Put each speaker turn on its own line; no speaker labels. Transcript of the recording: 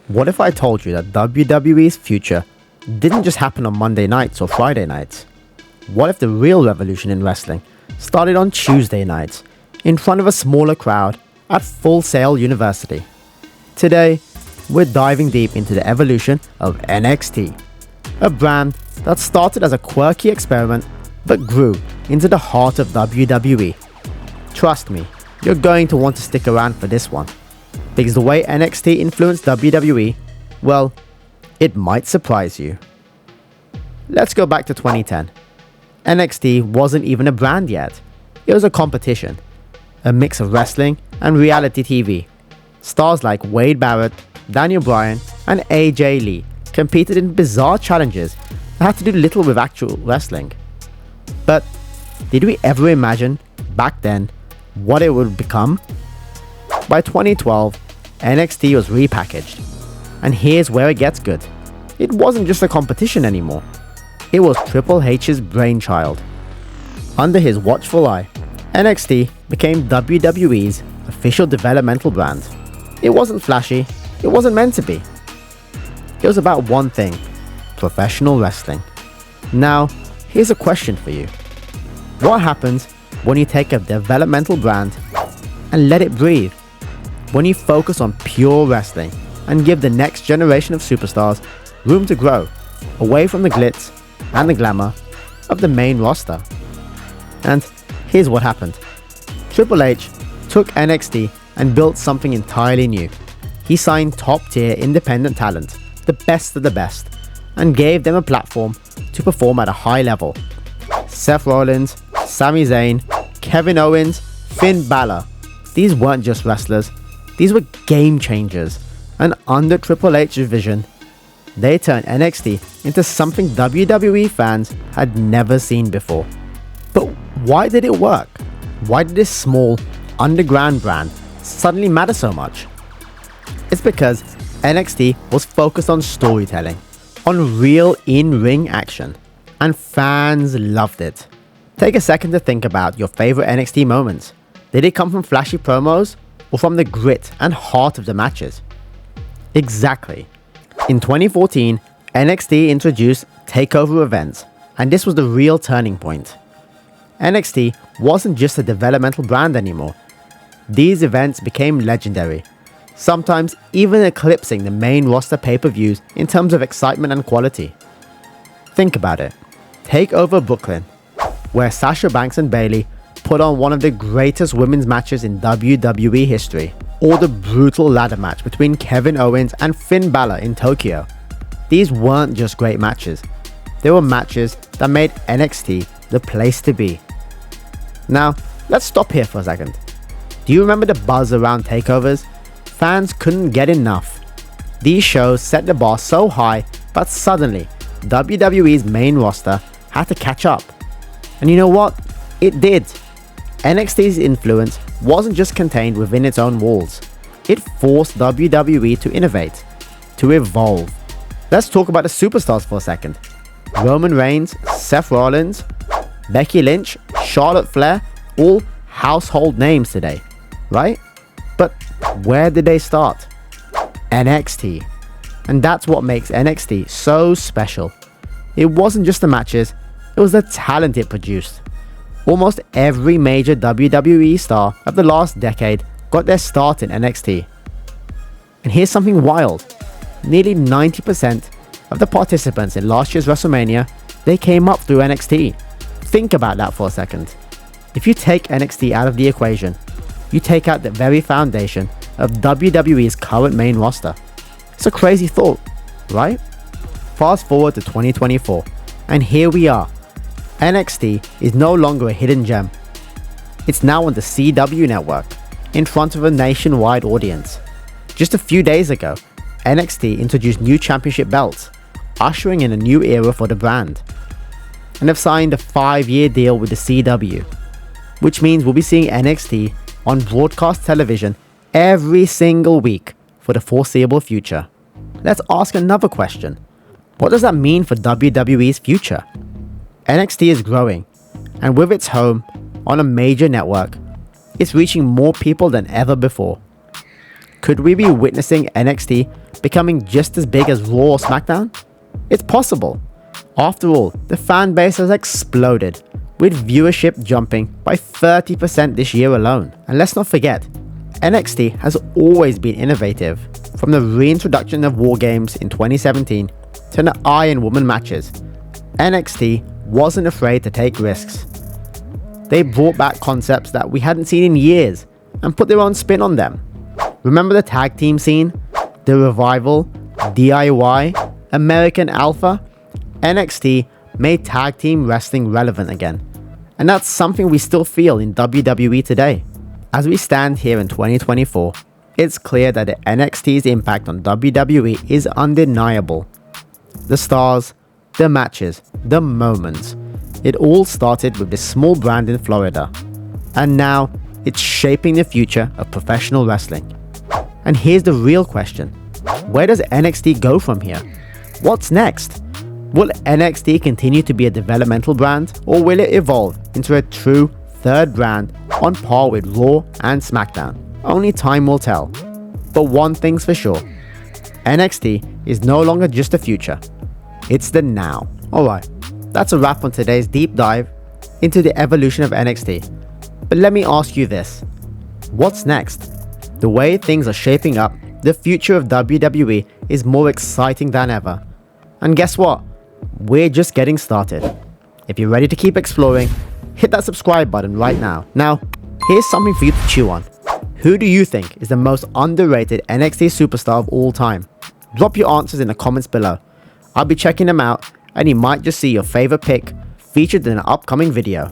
What if I told you that WWE's future didn't just happen on Monday nights or Friday nights? What if the real revolution in wrestling started on Tuesday nights in front of a smaller crowd at Full Sail University? Today, we're diving deep into the evolution of NXT, a brand that started as a quirky experiment but grew into the heart of WWE. Trust me, you're going to want to stick around for this one, because the way NXT influenced WWE, well, it might surprise you. Let's go back to 2010. NXT wasn't even a brand yet. It was a competition, a mix of wrestling and reality TV. Stars like Wade Barrett, Daniel Bryan, and AJ Lee competed in bizarre challenges that had to do little with actual wrestling. But did we ever imagine, back then, what it would become? By 2012, NXT was repackaged. And here's where it gets good. It wasn't just a competition anymore. It was Triple H's brainchild. Under his watchful eye, NXT became WWE's official developmental brand. It wasn't flashy. It wasn't meant to be. It was about one thing: professional wrestling. Now, here's a question for you. What happens when you take a developmental brand and let it breathe? When you focus on pure wrestling and give the next generation of superstars room to grow away from the glitz and the glamour of the main roster? And here's what happened. Triple H took NXT and built something entirely new. He signed top-tier independent talent, the best of the best, and gave them a platform to perform at a high level. Seth Rollins, Sami Zayn, Kevin Owens, Finn Balor. These weren't just wrestlers, these were game changers. And under Triple H's vision, they turned NXT into something WWE fans had never seen before. But why did it work? Why did this small, underground brand suddenly matter so much? It's because NXT was focused on storytelling, on real in-ring action, and fans loved it. Take a second to think about your favorite NXT moments. Did it come from flashy promos or from the grit and heart of the matches? Exactly. In 2014, NXT introduced TakeOver events, and this was the real turning point. NXT wasn't just a developmental brand anymore. These events became legendary, sometimes even eclipsing the main roster pay-per-views in terms of excitement and quality. Think about it. TakeOver Brooklyn, where Sasha Banks and Bayley put on one of the greatest women's matches in WWE history, or the brutal ladder match between Kevin Owens and Finn Balor in Tokyo. These weren't just great matches. They were matches that made NXT the place to be. Now, let's stop here for a second. Do you remember the buzz around takeovers? Fans couldn't get enough. These shows set the bar so high, but suddenly, WWE's main roster had to catch up. And you know what? It did. NXT's influence wasn't just contained within its own walls. It forced WWE to innovate, to evolve. Let's talk about the superstars for a second. Roman Reigns, Seth Rollins, Becky Lynch, Charlotte Flair, all household names today, right? But where did they start? NXT. And that's what makes NXT so special. It wasn't just the matches, it was the talent it produced. Almost every major WWE star of the last decade got their start in NXT. And here's something wild. Nearly 90% of the participants in last year's WrestleMania, they came up through NXT. Think about that for a second. If you take NXT out of the equation, you take out the very foundation of WWE's current main roster. It's a crazy thought, right? Fast forward to 2024, and here we are. NXT is no longer a hidden gem. It's now on the CW network, in front of a nationwide audience. Just a few days ago, NXT introduced new championship belts, ushering in a new era for the brand. And have signed a 5-year deal with the CW, which means we'll be seeing NXT on broadcast television every single week for the foreseeable future. Let's ask another question. What does that mean for WWE's future? NXT is growing, and with its home on a major network, it's reaching more people than ever before. Could we be witnessing NXT becoming just as big as Raw or SmackDown? It's possible. After all, the fan base has exploded, with viewership jumping by 30% this year alone. And let's not forget, NXT has always been innovative, from the reintroduction of War Games in 2017 to the Iron Woman matches. NXT wasn't afraid to take risks. They brought back concepts that we hadn't seen in years and put their own spin on them. Remember the tag team scene? The Revival, DIY, American Alpha? NXT made tag team wrestling relevant again. And that's something we still feel in WWE today. As we stand here in 2024, it's clear that NXT's impact on WWE is undeniable. The stars, the matches, the moments. It all started with this small brand in Florida. And now, it's shaping the future of professional wrestling. And here's the real question. Where does NXT go from here? What's next? Will NXT continue to be a developmental brand, or will it evolve into a true third brand on par with Raw and SmackDown? Only time will tell. But one thing's for sure, NXT is no longer just a future, it's the now. Alright, that's a wrap on today's deep dive into the evolution of NXT. But let me ask you this, what's next? The way things are shaping up, the future of WWE is more exciting than ever. And guess what? We're just getting started. If you're ready to keep exploring, hit that subscribe button right now. Now, here's something for you to chew on. Who do you think is the most underrated NXT superstar of all time? Drop your answers in the comments below. I'll be checking them out, and you might just see your favorite pick featured in an upcoming video.